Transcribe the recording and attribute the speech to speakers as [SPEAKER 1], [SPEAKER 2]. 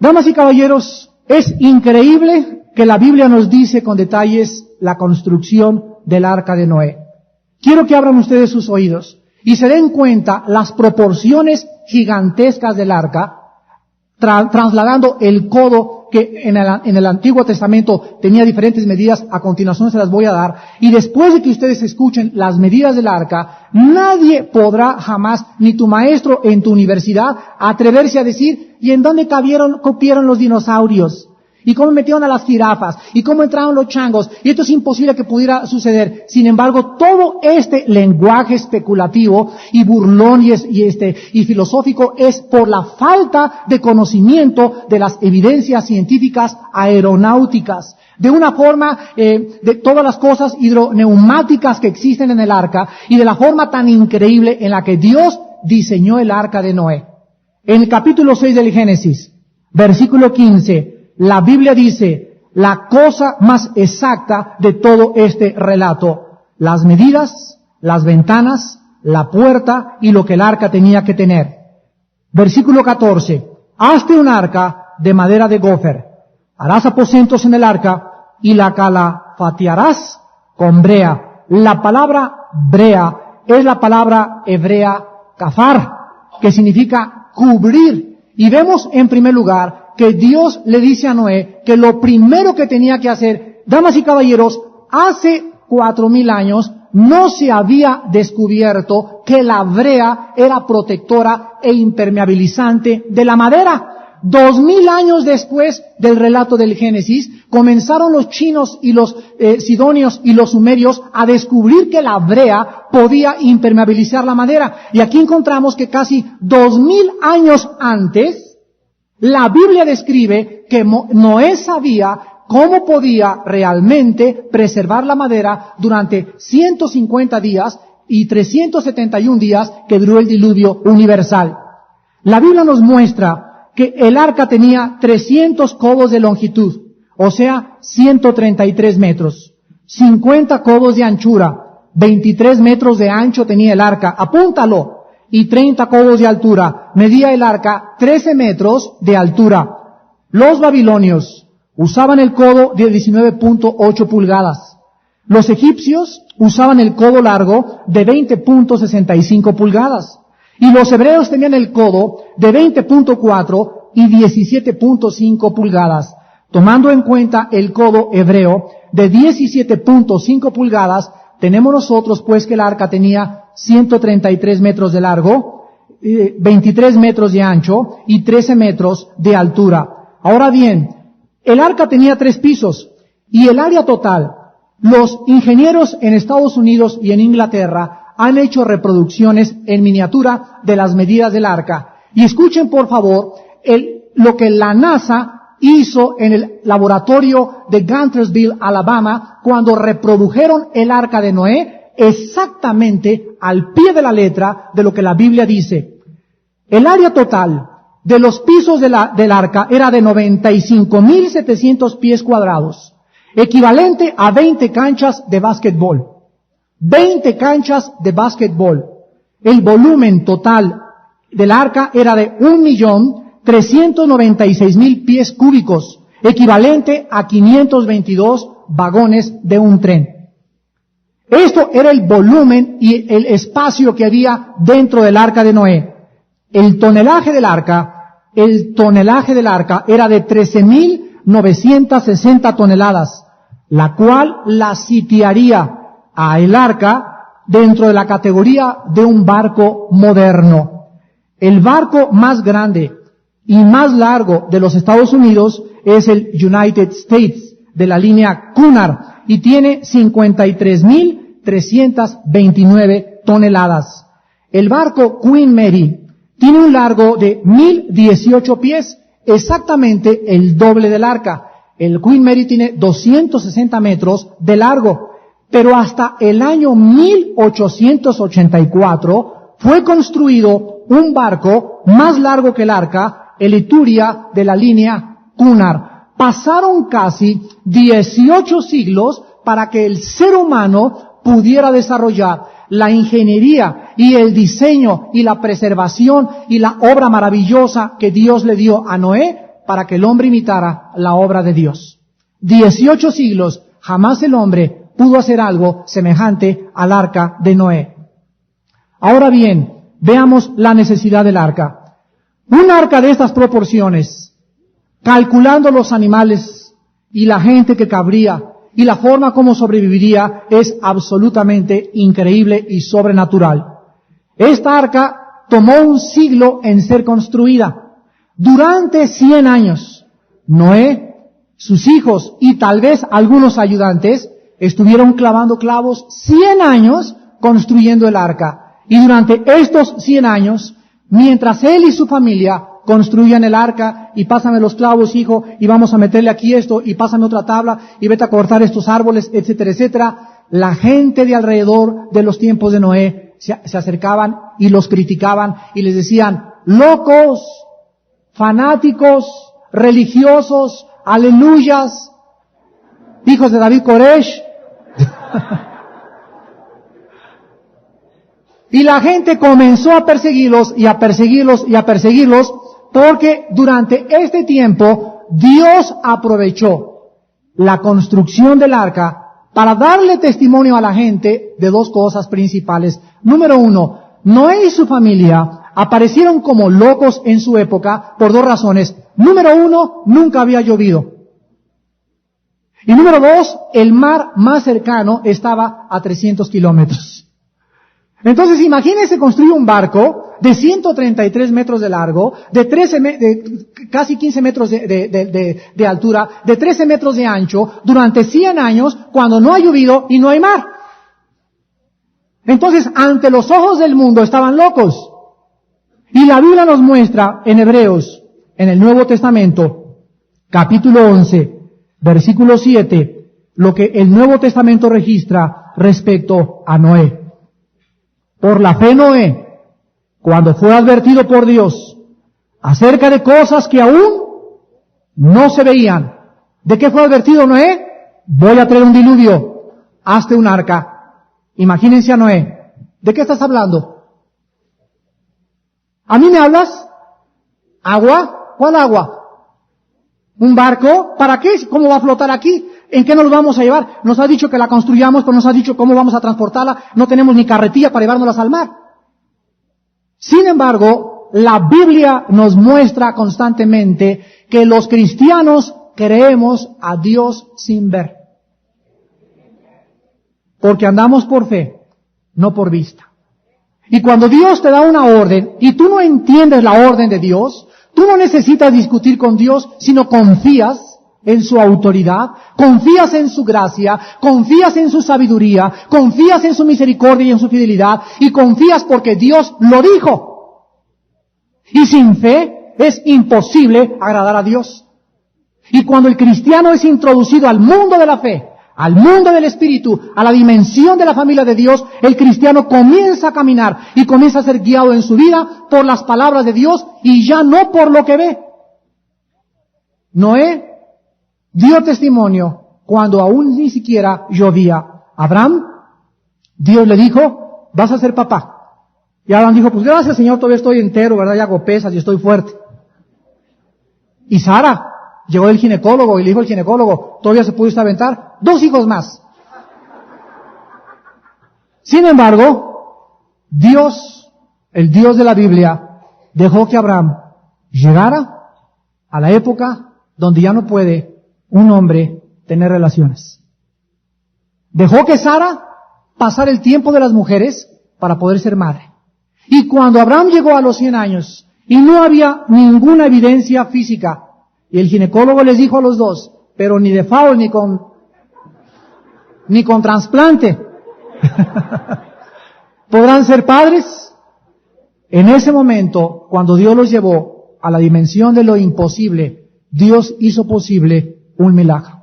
[SPEAKER 1] Damas y caballeros, es increíble que la Biblia nos dice con detalles la construcción del arca de Noé. Quiero que abran ustedes sus oídos y se den cuenta las proporciones gigantescas del arca, trasladando el codo que en el Antiguo Testamento tenía diferentes medidas. A continuación se las voy a dar. Y después de que ustedes escuchen las medidas del arca, nadie podrá jamás, ni tu maestro en tu universidad, atreverse a decir, ¿y en dónde cupieron los dinosaurios? ¿Y cómo metieron a las jirafas? ¿Y cómo entraron los changos? Y esto es imposible que pudiera suceder. Sin embargo, todo este lenguaje especulativo y burlón y filosófico es por la falta de conocimiento de las evidencias científicas aeronáuticas. De una forma, de todas las cosas hidroneumáticas que existen en el arca y de la forma tan increíble en la que Dios diseñó el arca de Noé. En el capítulo 6 del Génesis, versículo 15, la Biblia dice la cosa más exacta de todo este relato. Las medidas, las ventanas, la puerta y lo que el arca tenía que tener. Versículo 14. Hazte un arca de madera de gofer. Harás aposentos en el arca y la calafatearás con brea. La palabra brea es la palabra hebrea kafar, que significa cubrir. Y vemos en primer lugar que Dios le dice a Noé que lo primero que tenía que hacer, damas y caballeros, hace 4,000 años no se había descubierto que la brea era protectora e impermeabilizante de la madera. 2,000 años después del relato del Génesis, comenzaron los chinos y los sidonios y los sumerios a descubrir que la brea podía impermeabilizar la madera. Y aquí encontramos que casi 2,000 años antes, la Biblia describe que Noé sabía cómo podía realmente preservar la madera durante 150 días y 371 días que duró el diluvio universal. La Biblia nos muestra que el arca tenía 300 codos de longitud, o sea, 133 metros, 50 codos de anchura, 23 metros de ancho tenía el arca, apúntalo, y 30 codos de altura. Medía el arca 13 metros de altura. Los babilonios usaban el codo de 19.8 pulgadas. Los egipcios usaban el codo largo de 20.65 pulgadas. Y los hebreos tenían el codo de 20.4 y 17.5 pulgadas. Tomando en cuenta el codo hebreo de 17.5 pulgadas, tenemos nosotros pues que el arca tenía 133 metros de largo, 23 metros de ancho y 13 metros de altura. Ahora bien, el arca tenía 3 pisos y el área total. Los ingenieros en Estados Unidos y en Inglaterra han hecho reproducciones en miniatura de las medidas del arca. Y escuchen por favor lo que la NASA hizo en el laboratorio de Guntersville, Alabama, cuando reprodujeron el arca de Noé exactamente al pie de la letra de lo que la Biblia dice. El área total de los pisos del arca era de 95,700 pies cuadrados, equivalente a 20 canchas de básquetbol. 20 canchas de básquetbol. El volumen total del arca era de 1,396,000 pies cúbicos, equivalente a 522 vagones de un tren. Esto era el volumen y el espacio que había dentro del arca de Noé. El tonelaje del arca era de 13,960 toneladas, la cual la sitiaría a el arca dentro de la categoría de un barco moderno. El barco más grande y más largo de los Estados Unidos es el United States, de la línea Cunard, y tiene 53,329 toneladas. El barco Queen Mary tiene un largo de 1,018 pies, exactamente el doble del arca. El Queen Mary tiene 260 metros de largo, pero hasta el año 1884 fue construido un barco más largo que el arca, el Etruria de la línea Cunard. Pasaron casi 18 siglos para que el ser humano pudiera desarrollar la ingeniería y el diseño y la preservación y la obra maravillosa que Dios le dio a Noé para que el hombre imitara la obra de Dios. 18 siglos, jamás el hombre pudo hacer algo semejante al arca de Noé. Ahora bien, veamos la necesidad del arca. Un arca de estas proporciones, calculando los animales y la gente que cabría y la forma como sobreviviría, es absolutamente increíble y sobrenatural. Esta arca tomó un siglo en ser construida. Durante 100 años, Noé, sus hijos y tal vez algunos ayudantes estuvieron clavando clavos 100 años construyendo el arca. Y durante estos 100 años, mientras él y su familia construían el arca, y pásame los clavos, hijo, y vamos a meterle aquí esto, y pásame otra tabla, y vete a cortar estos árboles, etcétera, etcétera, la gente de alrededor de los tiempos de Noé se acercaban y los criticaban y les decían: locos, fanáticos, religiosos, aleluyas, hijos de David Koresh. Y la gente comenzó a perseguirlos y a perseguirlos y a perseguirlos, porque durante este tiempo Dios aprovechó la construcción del arca para darle testimonio a la gente de dos cosas principales. Número uno, Noé y su familia aparecieron como locos en su época por dos razones. Número uno, nunca había llovido. Y número dos, el mar más cercano estaba a 300 kilómetros. Entonces imagínense construir un barco de 133 metros de largo, de casi 15 metros de altura, de 13 metros de ancho, durante 100 años, cuando no ha llovido y no hay mar. Entonces, ante los ojos del mundo estaban locos. Y la Biblia nos muestra en Hebreos, en el Nuevo Testamento, capítulo 11, versículo 7, lo que el Nuevo Testamento registra respecto a Noé. Por la fe Noé, cuando fue advertido por Dios acerca de cosas que aún no se veían. ¿De qué fue advertido Noé? Voy a traer un diluvio, hazte un arca. Imagínense a Noé. ¿De qué estás hablando? ¿A mí me hablas? ¿Agua? ¿Cuál agua? ¿Un barco? ¿Para qué? ¿Cómo va a flotar aquí? ¿En qué nos vamos a llevar? Nos ha dicho que la construyamos, pero nos ha dicho cómo vamos a transportarla. No tenemos ni carretilla para llevárnoslas al mar. Sin embargo, la Biblia nos muestra constantemente que los cristianos creemos a Dios sin ver. Porque andamos por fe, no por vista. Y cuando Dios te da una orden y tú no entiendes la orden de Dios, tú no necesitas discutir con Dios, sino confías en su autoridad, confías en su gracia, confías en su sabiduría, confías en su misericordia y en su fidelidad, y confías porque Dios lo dijo. Y sin fe es imposible agradar a Dios. Y cuando el cristiano es introducido al mundo de la fe, al mundo del Espíritu, a la dimensión de la familia de Dios, el cristiano comienza a caminar y comienza a ser guiado en su vida por las palabras de Dios y ya no por lo que ve. Noé dio testimonio cuando aún ni siquiera llovía. Abraham, Dios le dijo, vas a ser papá. Y Abraham dijo, pues gracias Señor, todavía estoy entero, ¿verdad? Ya hago pesas y estoy fuerte. Y Sara, llegó el ginecólogo y le dijo al ginecólogo, todavía se pudiste aventar 2 hijos más. Sin embargo, Dios, el Dios de la Biblia, dejó que Abraham llegara a la época donde ya no puede un hombre tener relaciones. Dejó que Sara pasara el tiempo de las mujeres para poder ser madre. Y cuando Abraham llegó a los 100 años y no había ninguna evidencia física, y el ginecólogo les dijo a los dos, pero ni de FAO ni con trasplante podrán ser padres. En ese momento, cuando Dios los llevó a la dimensión de lo imposible, Dios hizo posible un milagro.